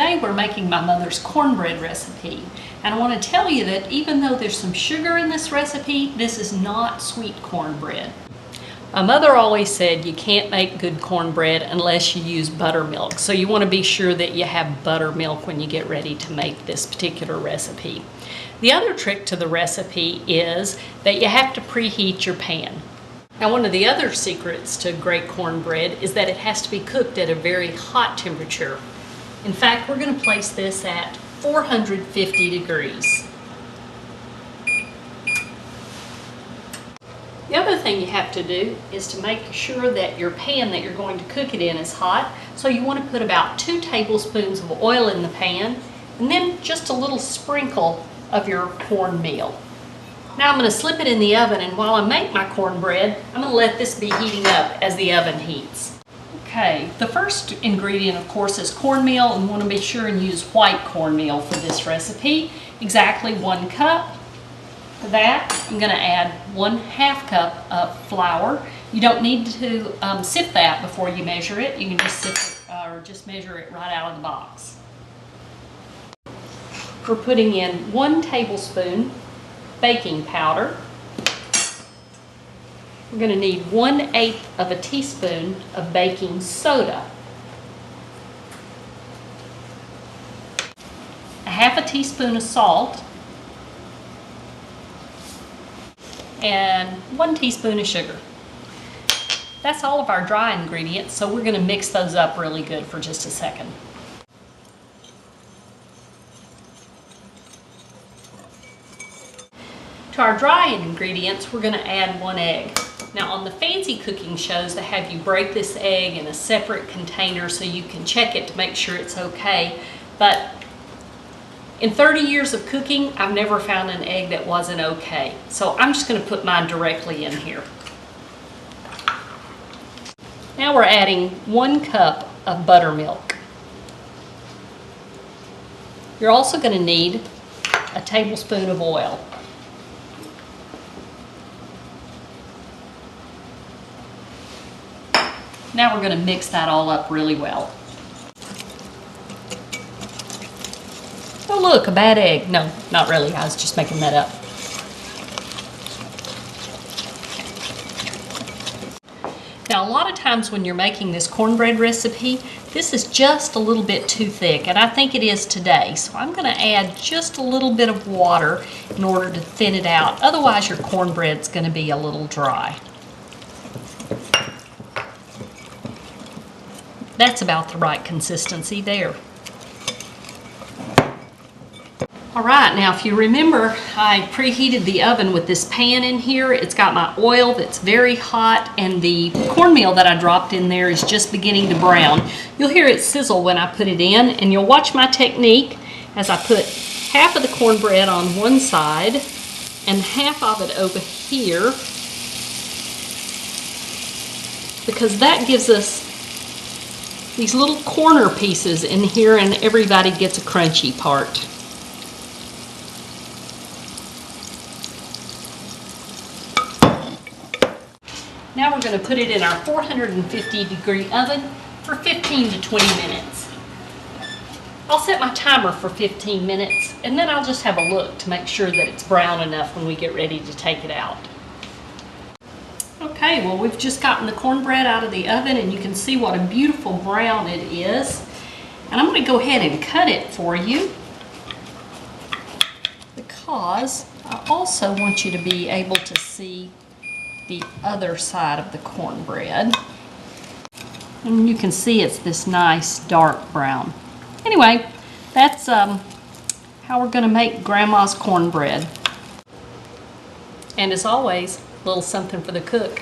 today we're making my mother's cornbread recipe. And I want to tell you that even though there's some sugar in this recipe, this is not sweet cornbread. My mother always said you can't make good cornbread unless you use buttermilk. So you want to be sure that you have buttermilk when you get ready to make this particular recipe. The other trick to the recipe is that you have to preheat your pan. Now, one of the other secrets to great cornbread is that it has to be cooked at a very hot temperature. In fact, we're going to place this at 450 degrees. The other thing you have to do is to make sure that your pan that you're going to cook it in is hot. So you want to put about 2 tablespoons of oil in the pan and then just a little sprinkle of your cornmeal. Now I'm going to slip it in the oven, and while I make my cornbread, I'm going to let this be heating up as the oven heats. Okay, the first ingredient, of course, is cornmeal, and you want to be sure and use white cornmeal for this recipe. Exactly 1 cup. For that, I'm going to add 1/2 cup of flour. You don't need to sift that before you measure it. You can just sift it or just measure it right out of the box. We're putting in 1 tablespoon baking powder. We're going to need 1/8 of a teaspoon of baking soda, 1/2 teaspoon of salt, and 1 teaspoon of sugar. That's all of our dry ingredients, so we're going to mix those up really good for just a second. To our dry ingredients, we're going to add 1 egg. Now, on the fancy cooking shows, they have you break this egg in a separate container so you can check it to make sure it's okay. But in 30 years of cooking, I've never found an egg that wasn't okay. So I'm just going to put mine directly in here. Now we're adding 1 cup of buttermilk. You're also going to need a tablespoon of oil. Now we're going to mix that all up really well. Oh look, a bad egg. No, not really. I was just making that up. Now, a lot of times when you're making this cornbread recipe, this is just a little bit too thick, and I think it is today. So I'm going to add just a little bit of water in order to thin it out. Otherwise, your cornbread's going to be a little dry. That's about the right consistency there. All right, now if you remember, I preheated the oven with this pan in here. It's got my oil that's very hot, and the cornmeal that I dropped in there is just beginning to brown. You'll hear it sizzle when I put it in, and you'll watch my technique as I put half of the cornbread on one side and half of it over here, because that gives us these little corner pieces in here, and everybody gets a crunchy part. Now we're going to put it in our 450 degree oven for 15 to 20 minutes. I'll set my timer for 15 minutes, and then I'll just have a look to make sure that it's brown enough when we get ready to take it out. Okay, well, we've just gotten the cornbread out of the oven, and you can see what a beautiful brown it is. And I'm going to go ahead and cut it for you, because I also want you to be able to see the other side of the cornbread. And you can see it's this nice dark brown. Anyway, that's how we're going to make Grandma's cornbread. And as always, a little something for the cook.